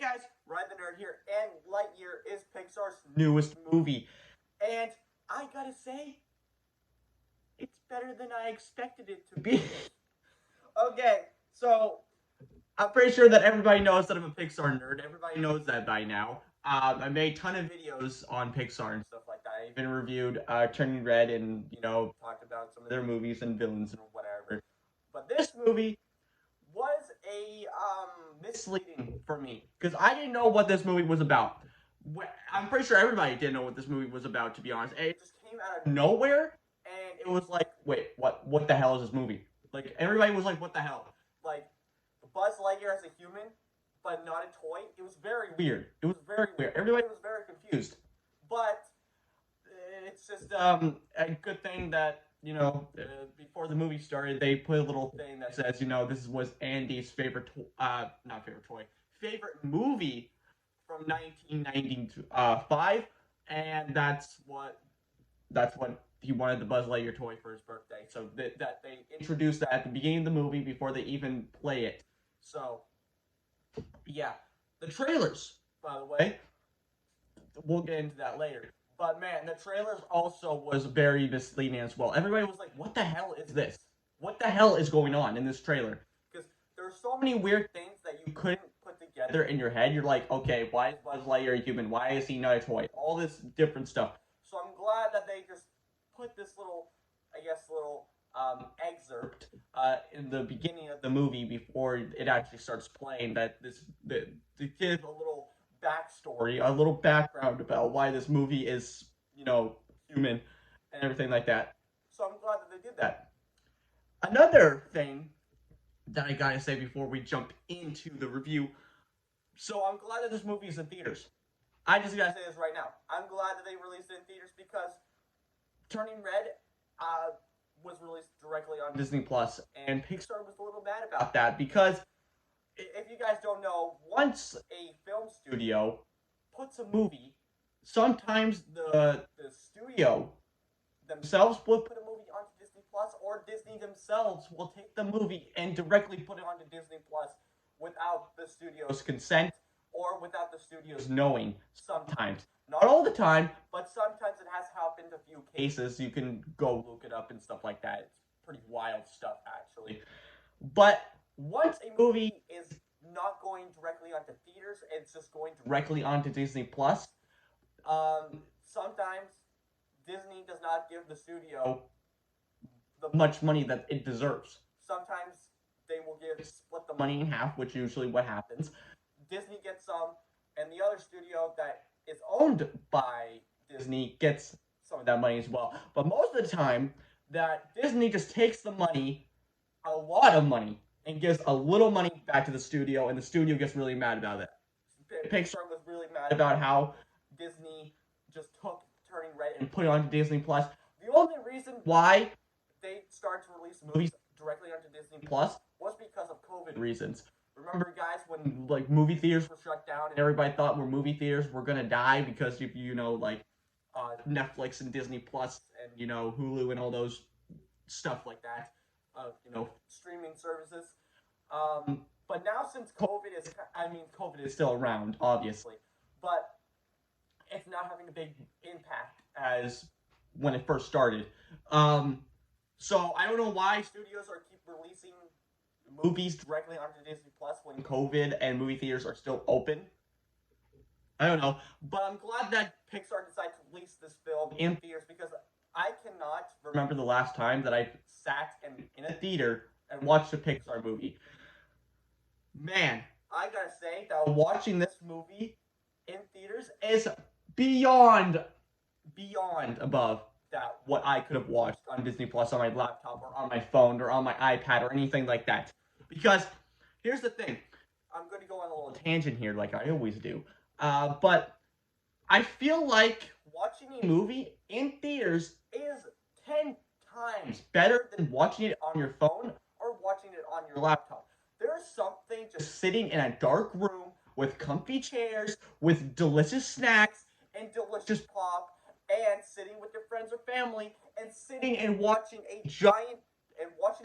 guys, Ryan the Nerd here, and Lightyear is Pixar's newest movie. And I gotta say, it's better than I expected it to be. Okay, so I'm pretty sure that everybody knows that I'm a Pixar nerd. Everybody knows that by now. I made a ton of videos on Pixar and stuff like that. I even reviewed Turning Red and, talked about some of their movies and villains and whatever. But this movie was a misleading for me because I didn't know what this movie was about. I'm pretty sure everybody didn't know what this movie was about, to be honest. And it just came out of nowhere, and it was like, wait, what? What the hell is this movie? Like everybody was like, what the hell? Like Buzz Lightyear as a human, but not a toy. It was very weird. It was very weird. Everybody was very confused, but it's just a good thing that before the movie started, they put a little thing that says, this was Andy's favorite, not favorite toy, favorite movie from 1995, and that's what he wanted the Buzz Lightyear toy for his birthday. So that they introduced that at the beginning of the movie before they even play it. So yeah, the trailers, by the way, we'll get into that later. But man, the trailers also was very misleading as well. Everybody was like, what the hell is this? What the hell is going on in this trailer? Because there's so many weird things that you couldn't put together in your head. You're like, okay, why is Buzz Lightyear a human? Why is he not a toy? All this different stuff. So I'm glad that they just put this little excerpt in the beginning of the movie before it actually starts playing. To give a little backstory, a little background about why this movie is, human and everything like that. So I'm glad that they did that. Another thing that I gotta say before we jump into the review. So I'm glad that this movie is in theaters. I just gotta say this right now. I'm glad that they released it in theaters because Turning Red was released directly on Disney Plus, and Pixar was a little mad about that because if you guys don't know, once a film studio puts a movie, sometimes the studio themselves will put a movie onto Disney Plus, or Disney themselves will take the movie and directly put it onto Disney Plus without the studio's consent or without the studio's knowing. Sometimes, not all the time, but sometimes it has happened a few cases. You can go look it up and stuff like that. It's pretty wild stuff, actually. But once a movie is not going directly onto theaters, it's just going directly onto Disney Plus. Sometimes Disney does not give the studio the much money that it deserves. Sometimes they will split the money in half, which is usually what happens. Disney gets some, and the other studio that is owned by Disney gets some of that money as well. But most of the time, that Disney just takes the money, a lot of money, and gives a little money back to the studio, and the studio gets really mad about it. Pixar was really mad about how Disney just took Turning Red and put it onto Disney Plus. The only reason why they started to release movies directly onto Disney Plus was because of COVID reasons. Remember, guys, when movie theaters were shut down and everybody thought movie theaters were gonna die because of Netflix and Disney Plus and Hulu and all those stuff like that, streaming services. But now since COVID is still around, obviously, but it's not having a big impact as when it first started. So I don't know why studios keep releasing movies directly onto Disney Plus when COVID and movie theaters are still open. I don't know, but I'm glad that Pixar decided to release this film in theaters because I cannot remember the last time that I sat in a theater and watched a Pixar movie. Man, I gotta say that watching this movie in theaters is beyond above that what I could have watched on Disney Plus on my laptop or on my phone or on my iPad or anything like that. Because here's the thing, I'm going to go on a little tangent here like I always do, but I feel like watching a movie in theaters is 10 times better than watching it on your phone or watching it on your laptop. There's something just sitting in a dark room with comfy chairs, with delicious snacks and delicious pop, and sitting with your friends or family, and sitting and watching a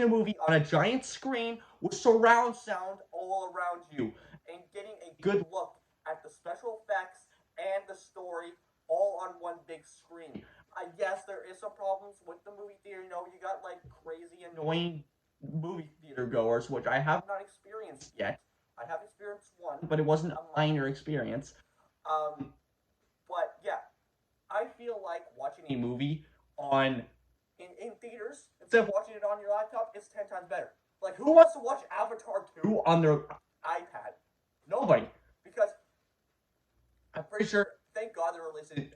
movie on a giant screen with surround sound all around you, and getting a good look story all on one big screen. I guess there is some problems with the movie theater. You know, you got like crazy, annoying movie theater goers, which I have not experienced yet. I have experienced one, but it wasn't a minor experience. But yeah, I feel like watching a movie on in theaters instead of watching it on your laptop is 10 times better. Like, who wants to watch Avatar 2 on their iPad? Nobody, because I'm pretty sure. Thank God they were releasing it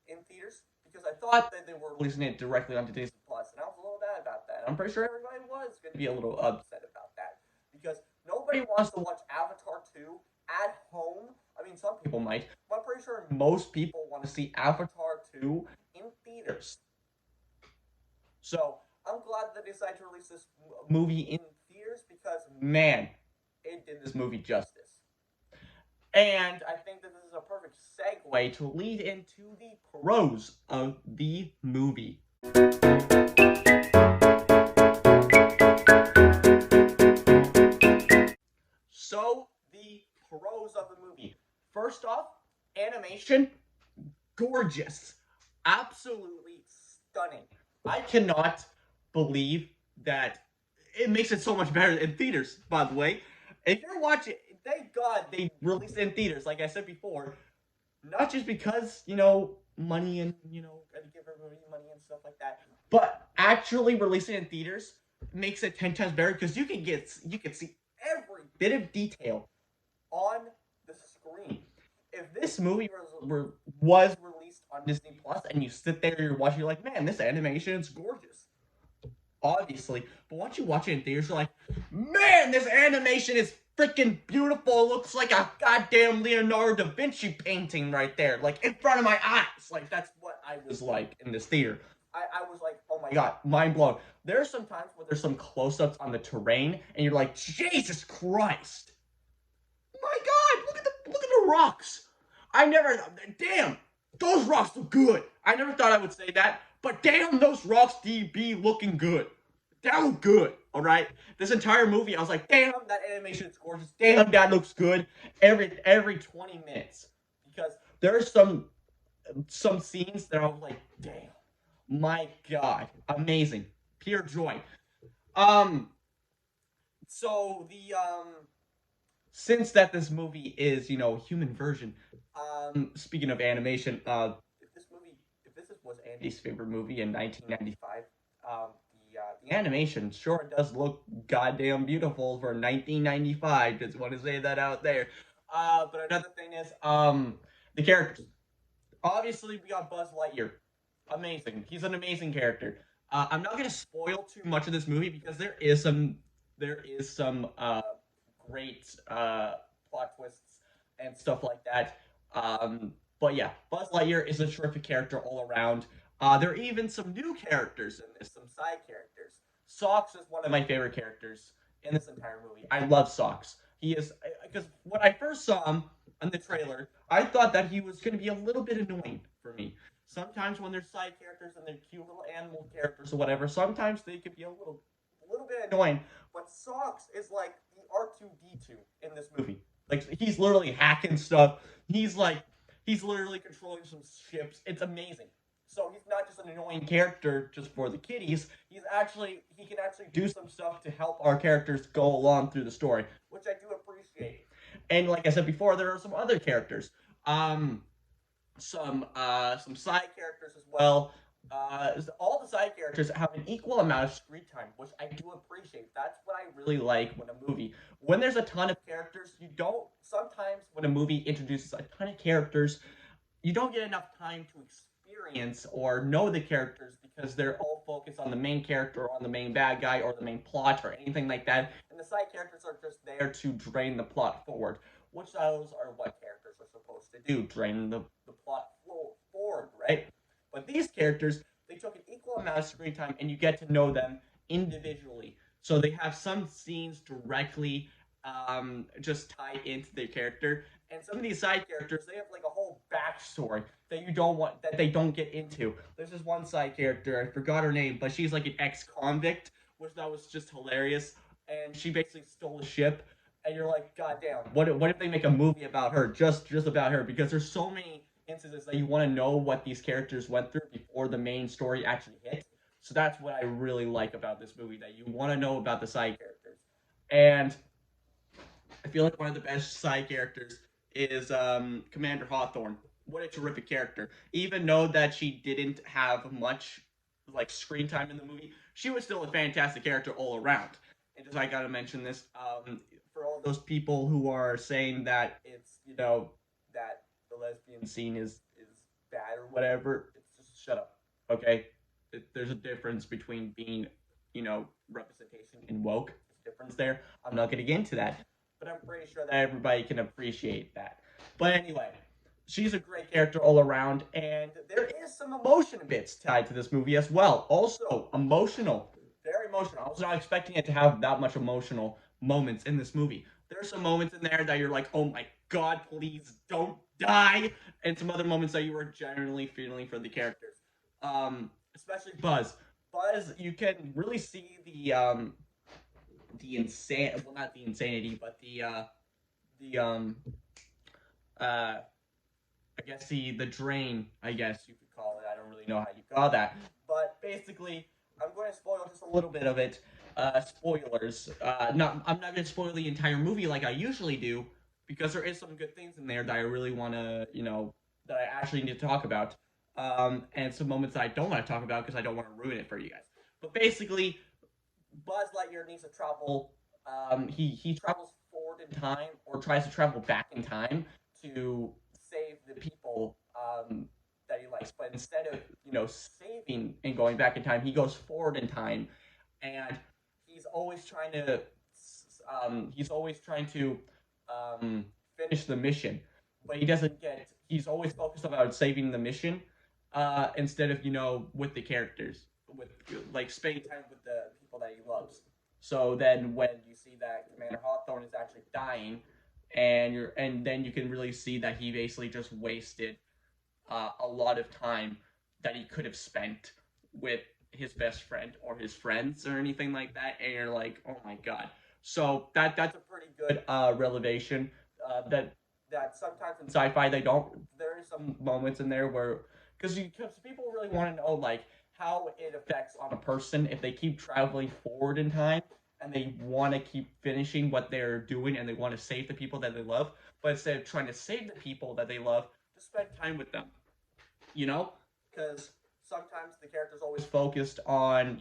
in theaters, because I thought that they were releasing it directly onto Disney Plus, and I was a little mad about that. I'm pretty sure everybody was going to be a little upset about that, because nobody wants to watch Avatar 2 at home. I mean, some people might, but I'm pretty sure most people want to see Avatar 2 in theaters. So I'm glad they decided to release this movie in theaters, because, man, it did this movie justice. And I think that this is a perfect segue to lead into the pros of the movie. So, the pros of the movie. First off, animation, gorgeous. Absolutely stunning. I cannot believe that it makes it so much better in theaters, by the way. If you're watching, thank God they released it in theaters, like I said before. Not just because, money and, gotta give everybody money and stuff like that, but actually releasing it in theaters makes it 10 times better, because you can see every bit of detail on the screen. If this movie was released on Disney Plus and you sit there and you're watching, you're like, man, this animation is gorgeous. Obviously, but once you watch it in theaters, you're like, man, this animation is freaking beautiful. It looks like a goddamn Leonardo da Vinci painting right there, like in front of my eyes. Like, that's what I was like in this theater. I was like, oh my god, mind blown. There are some times where there's some close-ups on the terrain, and you're like, Jesus Christ. My god, look at the rocks. Damn, those rocks look good. I never thought I would say that, but damn, those rocks be looking good. That look good, alright? This entire movie, I was like, damn, that animation is gorgeous. Damn, that looks good. Every 20 minutes. Because there are some scenes that I was like, damn, my god, amazing. Pure joy. So since that this movie is, human version, speaking of animation, if this was Andy's favorite movie in 1995, the animation sure does look goddamn beautiful for 1995. Just want to say that out there. But another thing is, the characters. Obviously, we got Buzz Lightyear. Amazing. He's an amazing character. I'm not gonna spoil too much of this movie, because there is some great plot twists and stuff like that. But yeah, Buzz Lightyear is a terrific character all around. There are even some new characters in this, some side characters. Socks is one of my favorite characters in this entire movie. I love Socks. He is, because when I first saw him in the trailer, I thought that he was going to be a little bit annoying for me. Sometimes when they're side characters and they're cute little animal characters or whatever, sometimes they could be a little bit annoying. But Socks is like the R2-D2 in this movie. Like, he's literally hacking stuff. He's literally controlling some ships. It's amazing. So he's not just an annoying character just for the kiddies. He can actually do some stuff to help our characters go along through the story, which I do appreciate. And like I said before, there are some other characters. Some side characters as well. All the side characters have an equal amount of screen time, which I do appreciate. That's what I really like when there's a ton of characters, sometimes when a movie introduces a ton of characters, you don't get enough time to experience or know the characters, because they're all focused on the main character, or on the main bad guy, or the main plot, or anything like that. And the side characters are just there to drain the plot forward, which those are what characters are supposed to do, drain the plot forward, right? But these characters, they took an equal amount of screen time, and you get to know them individually. So they have some scenes directly just tie into their character. And some of these side characters, they have like a whole backstory that they don't get into. There's this one side character, I forgot her name, but she's like an ex-convict, which that was just hilarious. And she basically stole a ship, and you're like, God damn, what if they make a movie about her, just about her? Because there's so many instances that you want to know what these characters went through before the main story actually hits. So that's what I really like about this movie, that you want to know about the side characters. And I feel like one of the best side characters is Commander Hawthorne. What a terrific character. Even though that she didn't have much like screen time in the movie, she was still a fantastic character all around. And just I gotta mention this, for all those people who are saying that it's that the lesbian scene is bad or whatever, it's just shut up. Okay, there's a difference between being representation and woke. There's a difference there. I'm not gonna get into that, but I'm pretty sure that everybody can appreciate that. But anyway, she's a great character all around, and there is some emotion bits tied to this movie as well. Also, emotional, very emotional. I was not expecting it to have that much emotional moments in this movie. There's some moments in there that you're like, oh my god, please don't die, and some other moments that you were genuinely feeling for the characters, especially Buzz. Buzz, you can really see the insane, well, not the insanity, but the I guess the drain, I guess you could call it. I don't really know how you call that, but basically, I'm going to spoil just a little bit of it. Spoilers. I'm not going to spoil the entire movie like I usually do, because there is some good things in there that I really want to, that I actually need to talk about. And some moments that I don't want to talk about because I don't want to ruin it for you guys. But basically, Buzz Lightyear needs to travel. He travels forward in time, or tries to travel back in time to save the people that he likes. But instead of saving and going back in time, he goes forward in time, and he's always trying to finish the mission, but he doesn't get. He's always focused about saving the mission instead of with the characters, with like spending time with the people that he loves. So then when you see that Commander Hawthorne is actually dying, and then you can really see that he basically just wasted a lot of time that he could have spent with his best friend or his friends or anything like that, and you're like, oh my god. So that's a pretty good revelation that sometimes in sci-fi they don't. There are some moments in there where because people really want to know like how it affects on a person if they keep traveling forward in time and they want to keep finishing what they're doing and they want to save the people that they love, but instead of trying to save the people that they love, just spend time with them. Because sometimes the character's always focused on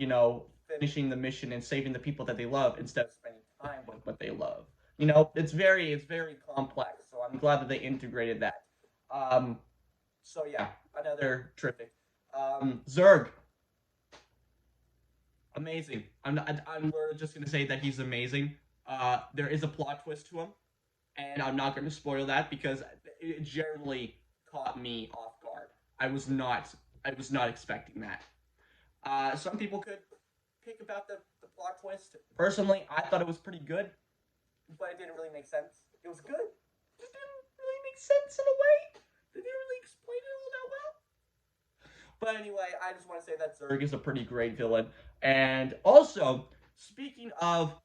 finishing the mission and saving the people that they love instead of spending time with what they love. It's very complex. So I'm glad that they integrated that. So yeah, another terrific. Zerg, amazing. I'm just gonna say that he's amazing. There is a plot twist to him, and I'm not gonna spoil that because it generally caught me off guard. I was not expecting that. Some people could pick about the plot twist. Personally, I thought it was pretty good, but it didn't really make sense. It was good. It just didn't really make sense in a way. They didn't really explain it all that well. But anyway, I just want to say that Zerg is a pretty great villain. And also, speaking of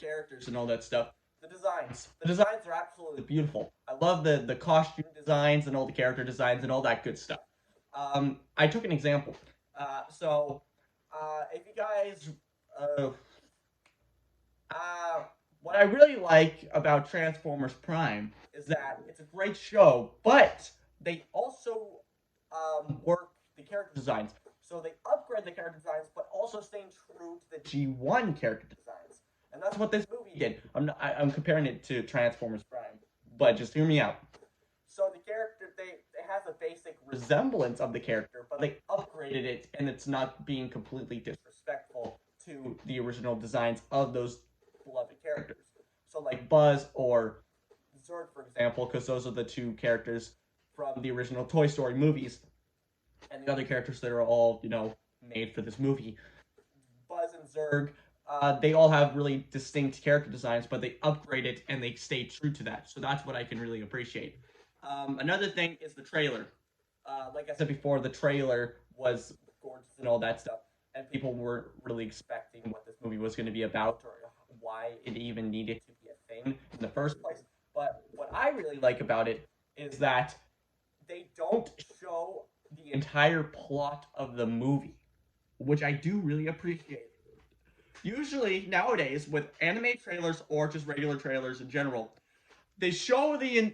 characters and all that stuff, the designs. The designs are absolutely beautiful. I love the costume designs and all the character designs and all that good stuff. I took an example. If you guys, uh, what I really like about Transformers Prime is that it's a great show, but they also work the character designs. So they upgrade the character designs, but also staying true to the G1 character designs. And that's what this movie did. I'm comparing it to Transformers Prime, but just hear me out. So the character, they has a basic resemblance of the character, but they upgraded it, and it's not being completely disrespectful to the original designs of those beloved characters. So like Buzz or Zerg, for example, because those are the two characters from the original Toy Story movies, and the other characters that are all made for this movie. Buzz and Zerg, they all have really distinct character designs, but they upgrade it and they stay true to that. So that's what I can really appreciate. Another thing is the trailer. Like I said before, the trailer was gorgeous and all that stuff, and people weren't really expecting what this movie was going to be about or why it even needed to be a thing in the first place. But what I really like about it is that they don't show the entire plot of the movie, which I do really appreciate. Usually nowadays with anime trailers or just regular trailers in general, they show the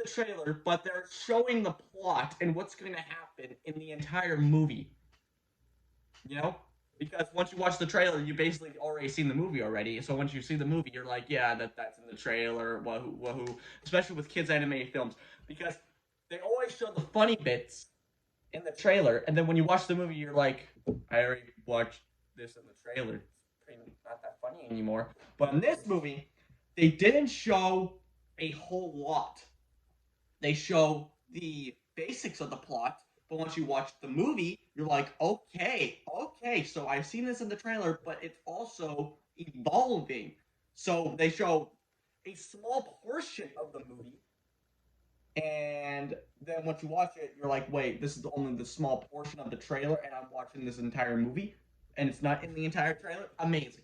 trailer, but they're showing the plot and what's going to happen in the entire movie. You know, because once you watch the trailer, you basically already seen the movie already. So once you see the movie, you're like, yeah, that's in the trailer. Wahoo, wahoo. Especially with kids anime films, because they always show the funny bits in the trailer, and then when you watch the movie, you're like, I already watched this in the trailer. It's not that funny anymore. But in this movie, they didn't show a whole lot. They show the basics of the plot, but once you watch the movie, you're like, okay, so I've seen this in the trailer, but it's also evolving. So they show a small portion of the movie, and then once you watch it, you're like, wait, this is only the small portion of the trailer, and I'm watching this entire movie, and it's not in the entire trailer? Amazing.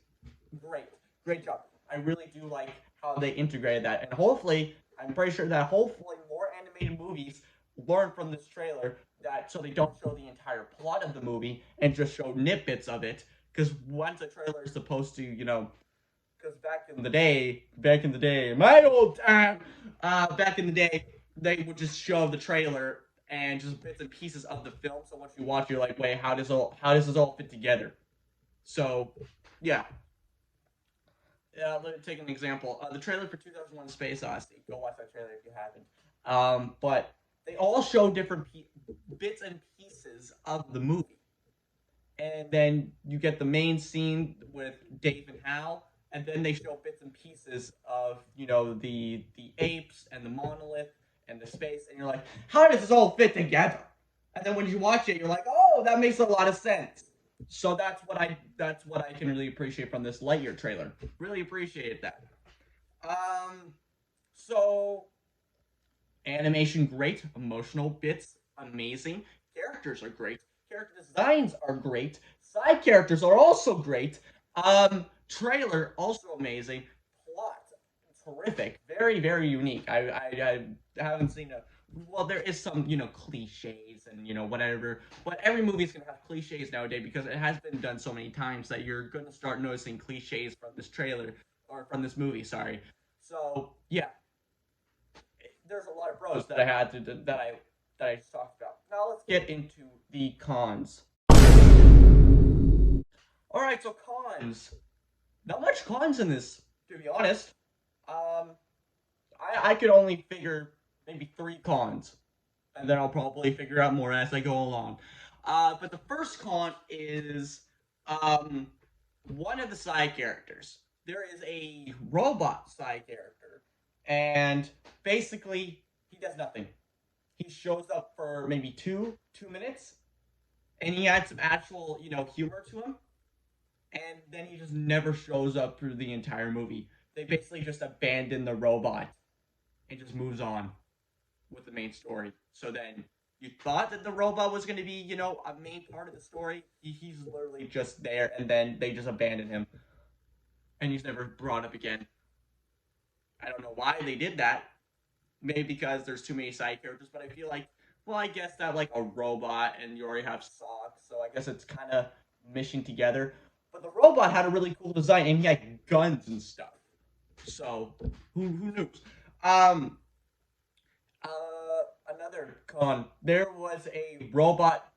Great job. I really do like how they integrated that, and hopefully, I'm pretty sure that hopefully more animated movies learn from this trailer, that so they don't show the entire plot of the movie and just show snippets of it, because once a trailer is supposed to, because back in the day, my old time, back in the day, they would just show the trailer and just bits and pieces of the film. So once you watch, you're like, wait, how does this all fit together? So, yeah. Let me take an example. The trailer for 2001: Space Odyssey. Go watch that trailer if you haven't. But they all show different bits and pieces of the movie, and then you get the main scene with Dave and Hal, and then they show bits and pieces of the apes and the monolith and the space, and you're like, how does this all fit together? And then when you watch it, you're like, oh, that makes a lot of sense. So that's what I can really appreciate from this Lightyear trailer. Really appreciate that. So animation great, emotional bits amazing, characters are great, character designs are great, side characters are also great. Trailer also amazing, plot terrific, very very unique. I haven't seen a well, there is some cliches and whatever, but every movie's gonna have cliches nowadays because it has been done so many times that you're gonna start noticing cliches from this trailer or from this movie. Sorry. So yeah, there's a lot of pros that I just talked about. Now let's get into the cons. All right, so cons. Not much cons in this, to be honest. I could only figure maybe 3 cons, and then I'll probably figure out more as I go along. But the first con is one of the side characters. There is a robot side character, and basically he does nothing. He shows up for maybe 2 minutes, and he adds some actual humor to him, and then he just never shows up through the entire movie. They basically just abandon the robot and just moves on with the main story. So then you thought that the robot was going to be, a main part of the story. He's literally just there, and then they just abandon him. And he's never brought up again. I don't know why they did that. Maybe because there's too many side characters, but I feel like, well, I guess that like a robot and you already have socks, so I guess it's kind of mishing together. But the robot had a really cool design, and he had guns and stuff. So who knows? Another con. There was a robot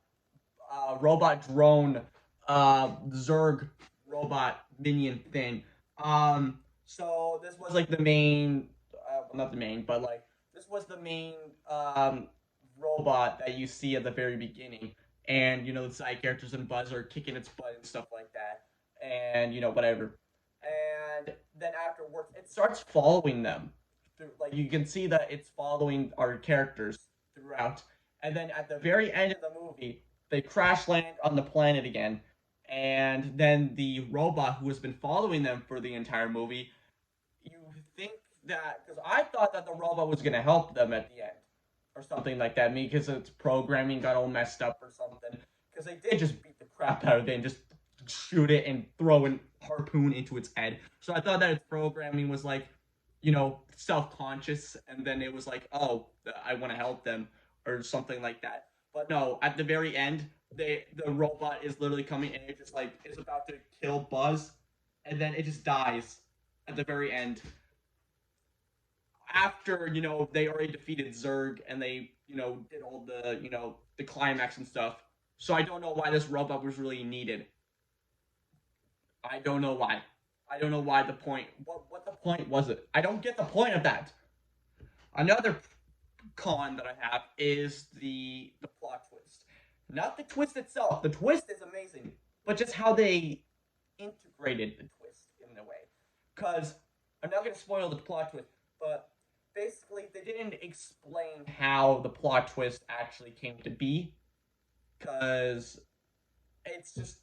drone, Zerg robot minion thing. So this was like the main, well, not the main, but like this was the main robot that you see at the very beginning, and the side characters and Buzz are kicking its butt and stuff like that, and whatever. And then afterwards, it starts following them. Like you can see that it's following our characters throughout, and then at the very end of the movie, they crash land on the planet again, and then the robot who has been following them for the entire movie, you think that, because I thought that the robot was gonna help them at the end, or something like that, maybe because its programming got all messed up or something, because they did just beat the crap out of it and just shoot it and throw a harpoon into its head. So I thought that its programming was like, self-conscious, and then it was like, oh, I want to help them or something like that. But no, at the very end, the robot is literally coming and it just like is about to kill Buzz, and then it just dies at the very end. After they already defeated Zerg and they did all the the climax and stuff. So I don't know why this robot was really needed. I don't know why. I don't know why the point. What the point was it? I don't get the point of that. Another con that I have is the plot twist. Not the twist itself. The twist is amazing, but just how they integrated the twist in a way. Because I'm not going to spoil the plot twist, but basically they didn't explain how the plot twist actually came to be. Because it's just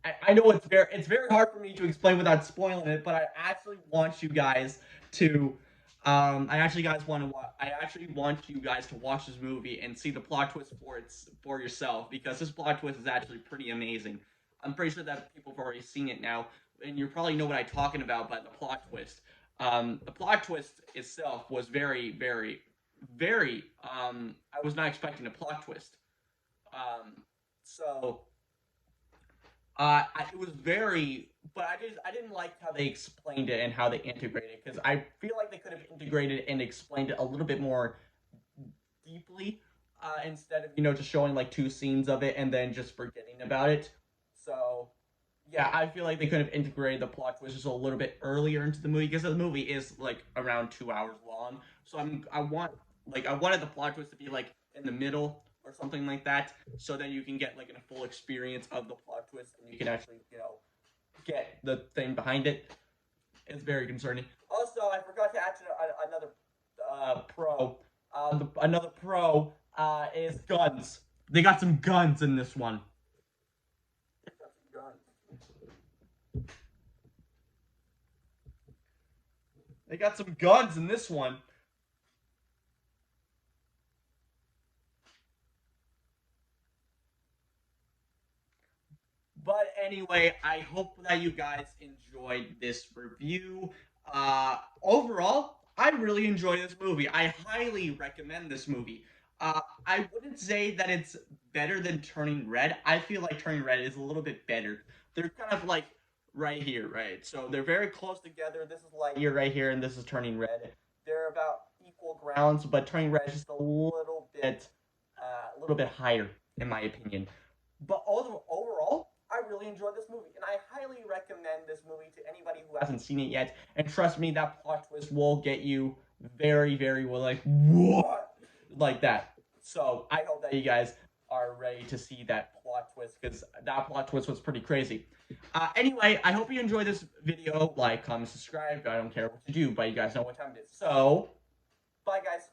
I know it's very hard for me to explain without spoiling it, but I actually want you guys to I actually want you guys to watch this movie and see the plot twist for yourself, because this plot twist is actually pretty amazing. I'm pretty sure that people have already seen it now, and you probably know what I'm talking about by the plot twist. The plot twist itself was very, very, very. I was not expecting a plot twist. So it was very, but I didn't like how they explained it and how they integrated it, because I feel like they could have integrated and explained it a little bit more deeply, instead of just showing like 2 scenes of it and then just forgetting about it. So yeah, I feel like they could have integrated the plot twist just a little bit earlier into the movie, because the movie is like around 2 hours long. So I wanted the plot twist to be like in the middle or something like that, so then you can get like a full experience of the plot twist and you can actually get the thing behind it. It's very concerning. Also, I forgot to add another pro. Another pro is guns. They got some guns in this one. They got some guns in this one. But anyway, I hope that you guys enjoyed this review. Overall, I really enjoyed this movie. I highly recommend this movie. I wouldn't say that it's better than Turning Red. I feel like Turning Red is a little bit better. They're kind of like right here, right? So they're very close together. This is Lightyear right here, and this is Turning Red. They're about equal grounds, but Turning Red is just a little bit higher, in my opinion. But overall, I really enjoyed this movie, and I highly recommend this movie to anybody who hasn't seen it yet. And trust me, that plot twist will get you very, very well, like, what? Like that. So I hope that you guys are ready to see that plot twist, because that plot twist was pretty crazy. Anyway, I hope you enjoyed this video. Like, comment, subscribe. I don't care what you do, but you guys know what time it is. So, bye, guys.